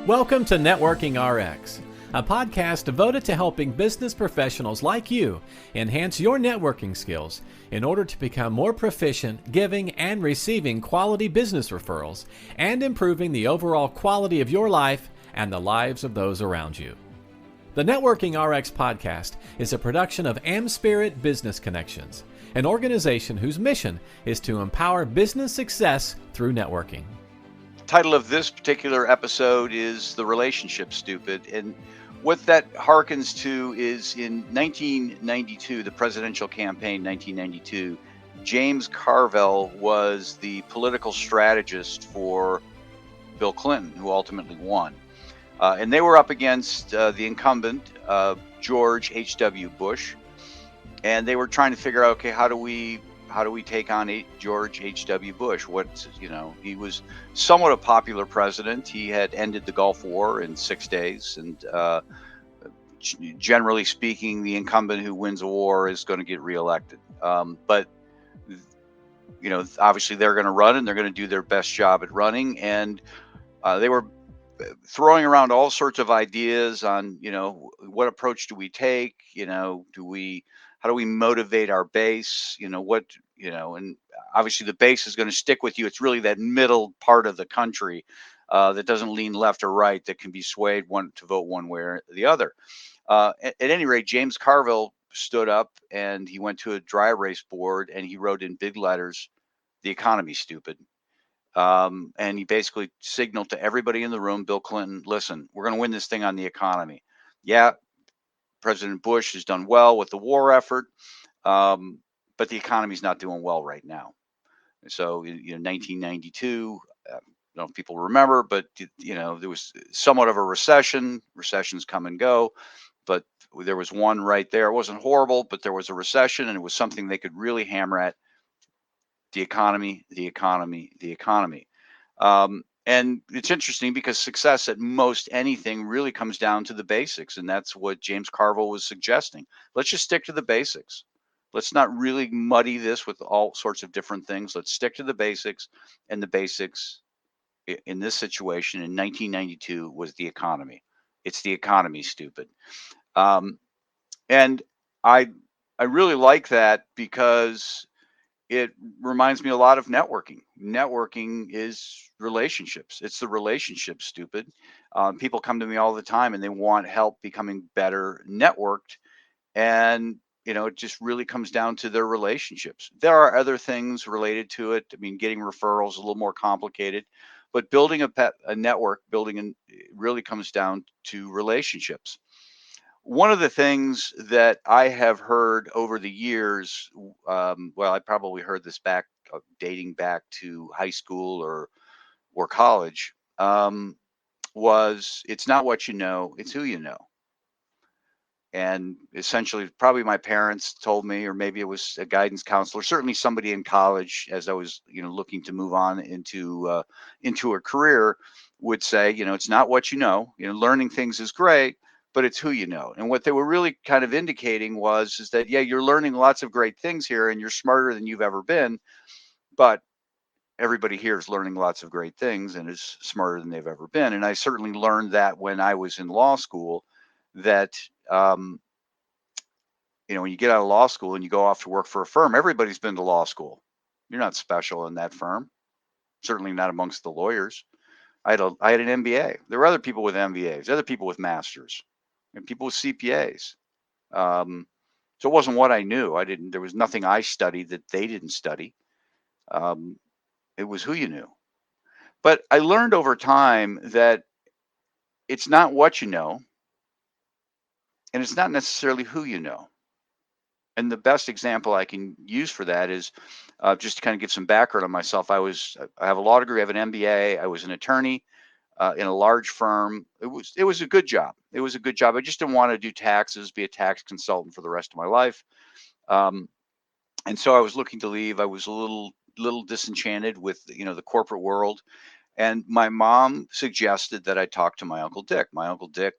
Welcome to Networking RX, a podcast devoted to helping business professionals like you enhance your networking skills in order to become more proficient giving and receiving quality business referrals and improving the overall quality of your life and the lives of those around you. The Networking RX podcast is a production of AmSpirit Business Connections, an organization whose mission is to empower business success through networking. Title of this particular episode is The Relationship Stupid, and what that harkens to is in 1992, the presidential campaign 1992, James Carville was the political strategist for Bill Clinton, who ultimately won. And they were up against the incumbent, George H.W. Bush, and they were trying to figure out, okay, how do we take on George H.W. Bush? He was somewhat a popular president. He had ended the Gulf War in 6 days, and generally speaking, the incumbent who wins a war is going to get reelected. But obviously they're going to run, and they're going to do their best job at running. And they were throwing around all sorts of ideas on, what approach do we take? How do we motivate our base? And obviously the base is going to stick with you. It's really that middle part of the country that doesn't lean left or right, that can be swayed to vote one way or the other. At any rate, James Carville stood up and he went to a dry erase board and he wrote in big letters, "The economy's stupid." And he basically signaled to everybody in the room, Bill Clinton, listen, we're going to win this thing on the economy. Yeah, President Bush has done well with the war effort, but the economy's not doing well right now. So, 1992, I don't know if people remember, but, there was somewhat of a recession. Recessions come and go, but there was one right there. It wasn't horrible, but there was a recession, and it was something they could really hammer at: the economy, the economy, the economy. And it's interesting because success at most anything really comes down to the basics. And that's what James Carville was suggesting. Let's just stick to the basics. Let's not really muddy this with all sorts of different things. Let's stick to the basics. And the basics in this situation in 1992 was the economy. It's the economy, stupid. And I really like that because it reminds me a lot of networking. Networking is relationships. It's the relationship, stupid. People come to me all the time and they want help becoming better networked. And, it just really comes down to their relationships. There are other things related to it. I mean, getting referrals is a little more complicated, but building a network, it really comes down to relationships. One of the things that I have heard over the years, I probably heard this dating back to high school or college, was it's not what you know, it's who you know. And essentially, probably my parents told me, or maybe it was a guidance counselor, certainly somebody in college, as I was, looking to move on into a career, would say, it's not what you know. Learning things is great, but it's who you know. And what they were really kind of indicating is that, yeah, you're learning lots of great things here and you're smarter than you've ever been, but everybody here is learning lots of great things and is smarter than they've ever been. And I certainly learned that when I was in law school, that, when you get out of law school and you go off to work for a firm, everybody's been to law school. You're not special in that firm, certainly not amongst the lawyers. I had an MBA. There were other people with MBAs, other people with masters, and people with CPAs. So it wasn't what I knew. There was nothing I studied that they didn't study. It was who you knew. But I learned over time that it's not what you know, and it's not necessarily who you know. And the best example I can use for that is just to kind of give some background on myself. I have a law degree, I have an MBA. I was an attorney in a large firm. It was a good job. It was a good job. I just didn't want to do taxes, be a tax consultant for the rest of my life. And so I was looking to leave. I was a little disenchanted with the corporate world, and my mom suggested that I talk to my Uncle Dick. My Uncle Dick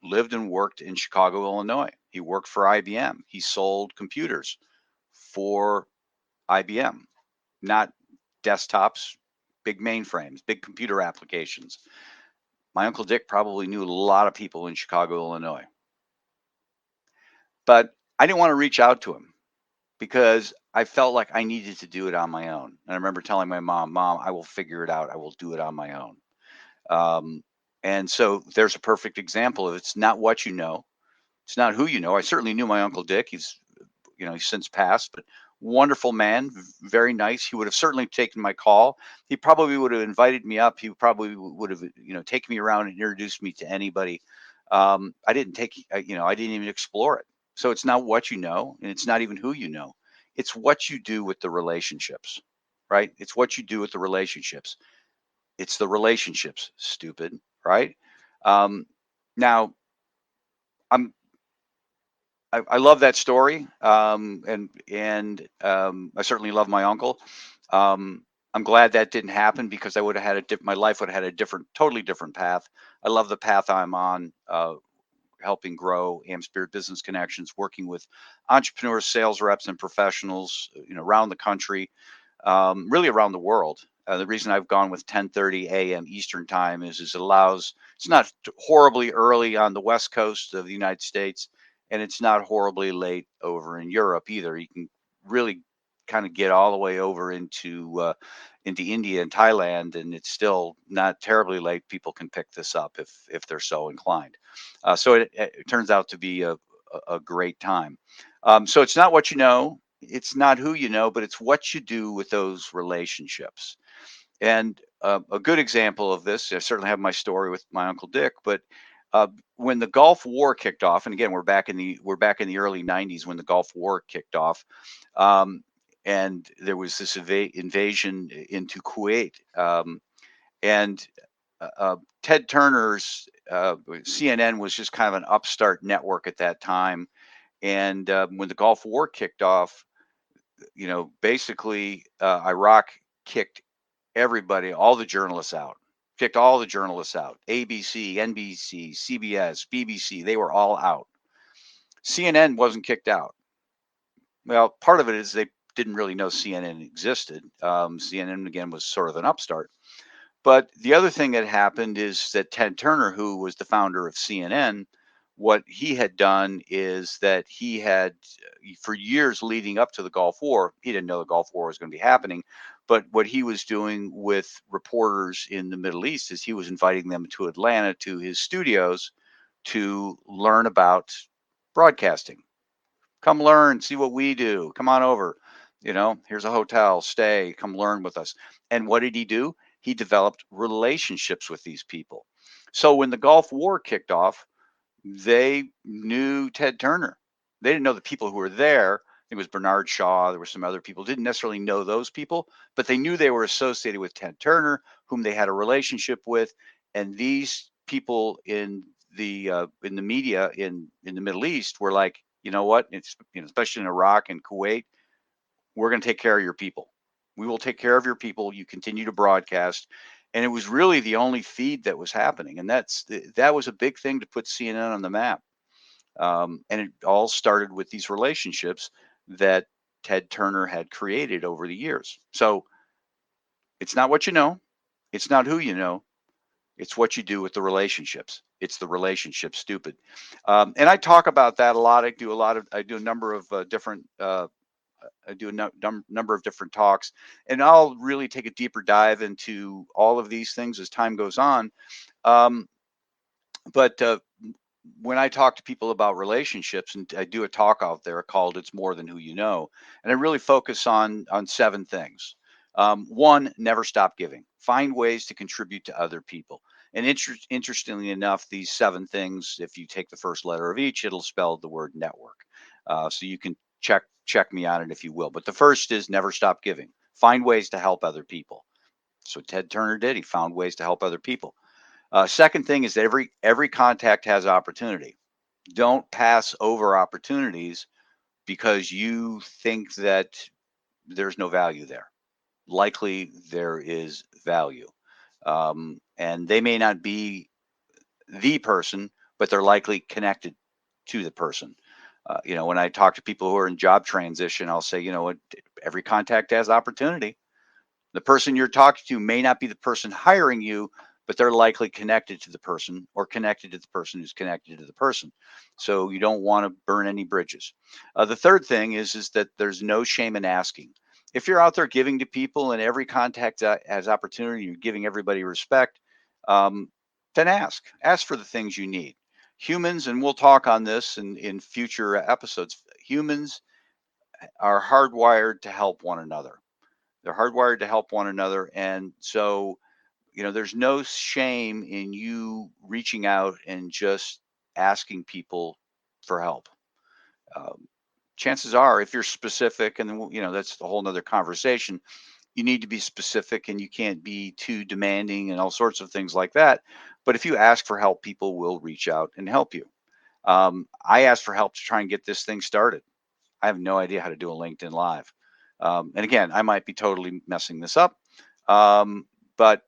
lived and worked in Chicago, Illinois. He worked for IBM. He sold computers for IBM, not desktops, big mainframes, big computer applications. My Uncle Dick probably knew a lot of people in Chicago, Illinois. But I didn't want to reach out to him because I felt like I needed to do it on my own. And I remember telling my mom, I will figure it out. I will do it on my own. Um, and so there's a perfect example of it's not what you know. It's not who you know. I certainly knew my Uncle Dick. He's since passed, but wonderful man, very nice. He would have certainly taken my call. He probably would have invited me up. He probably would have, taken me around and introduced me to anybody. I didn't I didn't even explore it. So it's not what you know, and it's not even who you know. It's what you do with the relationships, right? It's what you do with the relationships. It's the relationships, stupid, right? Um, now, I'm I love that story, and I certainly love my uncle. I'm glad that didn't happen because I would have had my life would have had a totally different path. I love the path I'm on, helping grow AmSpirit Business Connections, working with entrepreneurs, sales reps, and professionals, around the country, really around the world. The reason I've gone with 10:30 a.m. Eastern time is it's not horribly early on the West Coast of the United States, and it's not horribly late over in Europe either. You can really kind of get all the way over into India and Thailand, and it's still not terribly late. People can pick this up if they're so inclined. So it turns out to be a great time. So it's not what you know, it's not who you know, but it's what you do with those relationships. And a good example of this, I certainly have my story with my Uncle Dick, but when the Gulf War kicked off, and again we're back in the early '90s when the Gulf War kicked off, and there was this invasion into Kuwait, and Ted Turner's CNN was just kind of an upstart network at that time, and when the Gulf War kicked off, basically Iraq kicked everybody, all the journalists out, kicked all the journalists out. ABC, NBC, CBS, BBC, they were all out. CNN wasn't kicked out. Well, part of it is they didn't really know CNN existed. CNN, again, was sort of an upstart. But the other thing that happened is that Ted Turner, who was the founder of CNN, what he had done is that he had, for years leading up to the Gulf War, he didn't know the Gulf War was going to be happening. But what he was doing with reporters in the Middle East is he was inviting them to Atlanta to his studios to learn about broadcasting. Come learn, see what we do. Come on over. Here's a hotel, stay, come learn with us. And what did he do? He developed relationships with these people. So when the Gulf War kicked off, they knew Ted Turner. They didn't know the people who were there. It was Bernard Shaw. There were some other people. Didn't necessarily know those people, but they knew they were associated with Ted Turner, whom they had a relationship with. And these people in the media in the Middle East were like, you know what? It's especially in Iraq and Kuwait, we're going to take care of your people. We will take care of your people. You continue to broadcast. And it was really the only feed that was happening. And that was a big thing to put CNN on the map. And it all started with these relationships that Ted Turner had created over the years. So it's not what you know. It's not who you know. It's what you do with the relationships. It's the relationship, stupid. And I talk about that a lot. I do a number of different I do a number of different talks, and I'll really take a deeper dive into all of these things as time goes on. Um, but when I talk to people about relationships, and I do a talk out there called "It's More Than Who You Know," and I really focus on 7 things. One, never stop giving. Find ways to contribute to other people. And interestingly enough, these 7 things, if you take the first letter of each, it'll spell the word network. So you can check me on it if you will. But the first is never stop giving. Find ways to help other people. So Ted Turner did. He found ways to help other people. Second thing is that every contact has opportunity. Don't pass over opportunities because you think that there's no value there. Likely there is value. And they may not be the person, but they're likely connected to the person. When I talk to people who are in job transition, I'll say, every contact has opportunity. The person you're talking to may not be the person hiring you, but they're likely connected to the person or connected to the person who's connected to the person. So you don't want to burn any bridges. The third thing is that there's no shame in asking. If you're out there giving to people and every contact has opportunity, you're giving everybody respect, then ask for the things you need. Humans, and we'll talk on this in future episodes, humans are hardwired to help one another. They're hardwired to help one another. And so, there's no shame in you reaching out and just asking people for help. Chances are, if you're specific, and then, that's a whole nother conversation, you need to be specific and you can't be too demanding and all sorts of things like that. But if you ask for help, people will reach out and help you. I asked for help to try and get this thing started. I have no idea how to do a LinkedIn Live. And again, I might be totally messing this up. But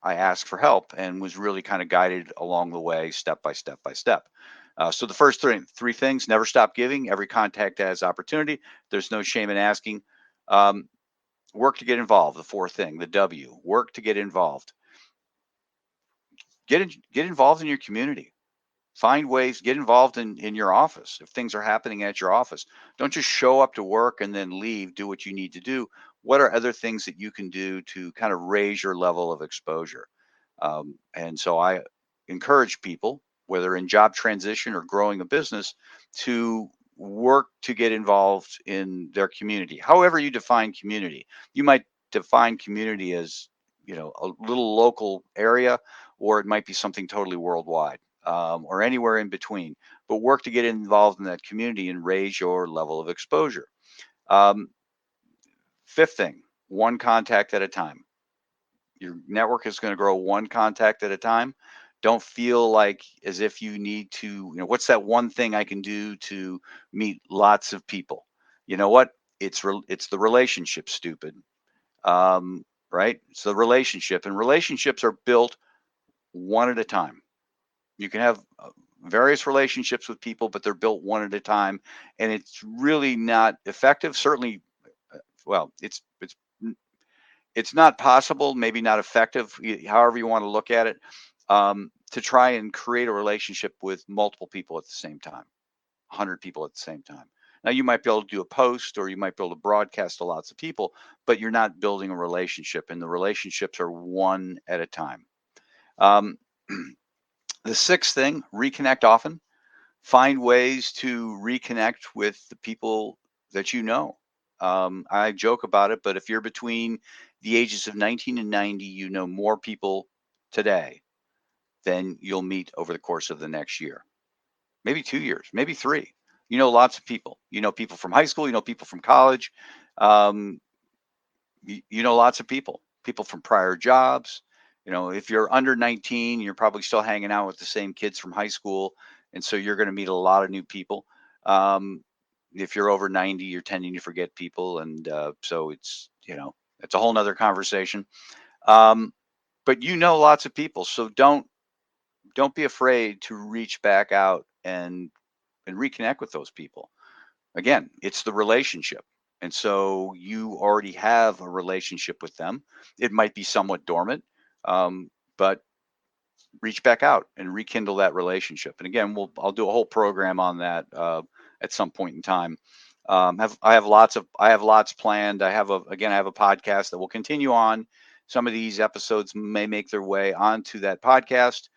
I asked for help and was really kind of guided along the way, step by step by step. So the first three things: never stop giving. Every contact has opportunity. There's no shame in asking. Work to get involved. The fourth thing, the W. Work to get involved. Get involved in your community. Find ways. Get involved in your office. If things are happening at your office, don't just show up to work and then leave. Do what you need to do. What are other things that you can do to kind of raise your level of exposure? And so I encourage people, whether in job transition or growing a business, to work to get involved in their community. However you define community, you might define community as, a little local area, or it might be something totally worldwide, or anywhere in between. But work to get involved in that community and raise your level of exposure. Fifth thing, one contact at a time. Your network is going to grow one contact at a time. Don't feel like as if you need to, what's that one thing I can do to meet lots of people? You know what? It's the relationship, stupid. Right? It's the relationship, and relationships are built one at a time. You can have various relationships with people, but they're built one at a time, and it's really not effective. Certainly, well, it's not possible, maybe not effective, however you want to look at it, to try and create a relationship with multiple people at the same time, 100 people at the same time. Now, you might be able to do a post, or you might be able to broadcast to lots of people, but you're not building a relationship, and the relationships are one at a time. The sixth thing, reconnect often. Find ways to reconnect with the people that you know. I joke about it, but if you're between the ages of 19 and 90, you know more people today than you'll meet over the course of the next year, maybe 2 years, maybe 3. You know lots of people. You know people from high school. You know people from college. Um, you know lots of people from prior jobs. If you're under 19, you're probably still hanging out with the same kids from high school. And so you're going to meet a lot of new people. If you're over 90, you're tending to forget people. And so it's a whole nother conversation. But lots of people. So don't be afraid to reach back out and reconnect with those people. Again, it's the relationship. And so you already have a relationship with them. It might be somewhat dormant, but reach back out and rekindle that relationship. And again, I'll do a whole program on that at some point in time. I have lots planned. I have a podcast that will continue on. Some of these episodes may make their way onto that podcast,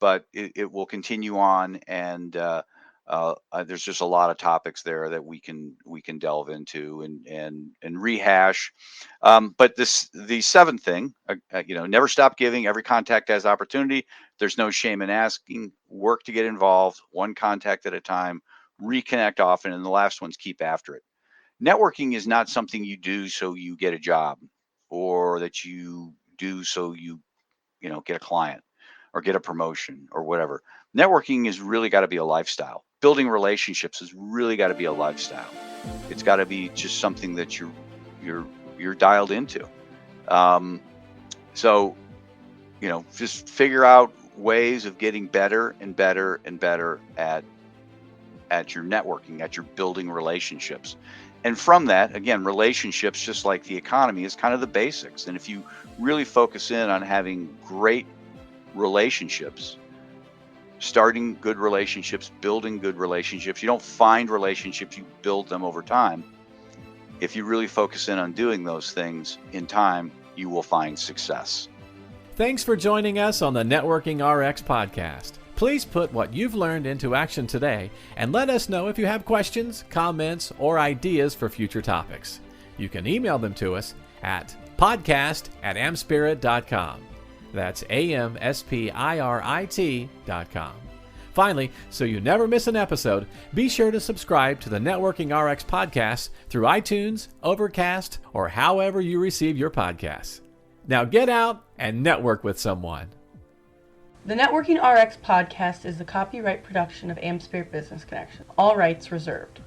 but it will continue on, and there's just a lot of topics there that we can delve into and rehash. But the seventh thing, never stop giving. Every contact has opportunity. There's no shame in asking. Work to get involved, one contact at a time. Reconnect often, and the last one's keep after it. Networking is not something you do so you get a job, or that you do so you get a client or get a promotion or whatever. Networking has really got to be a lifestyle. Building relationships has really got to be a lifestyle. It's got to be just something that you're dialed into. So just figure out ways of getting better and better and better at your networking, at your building relationships. And from that, again, relationships, just like the economy, is kind of the basics. And if you really focus in on having great relationships, starting good relationships, building good relationships, you don't find relationships, you build them over time. If you really focus in on doing those things in time, you will find success. Thanks for joining us on the Networking RX podcast. Please put what you've learned into action today and let us know if you have questions, comments, or ideas for future topics. You can email them to us at podcast@amspirit.com. That's AmSpirit.com. Finally, so you never miss an episode, be sure to subscribe to the Networking RX podcast through iTunes, Overcast, or however you receive your podcasts. Now get out and network with someone. The Networking RX podcast is the copyright production of AmSpirit Business Connection. All rights reserved.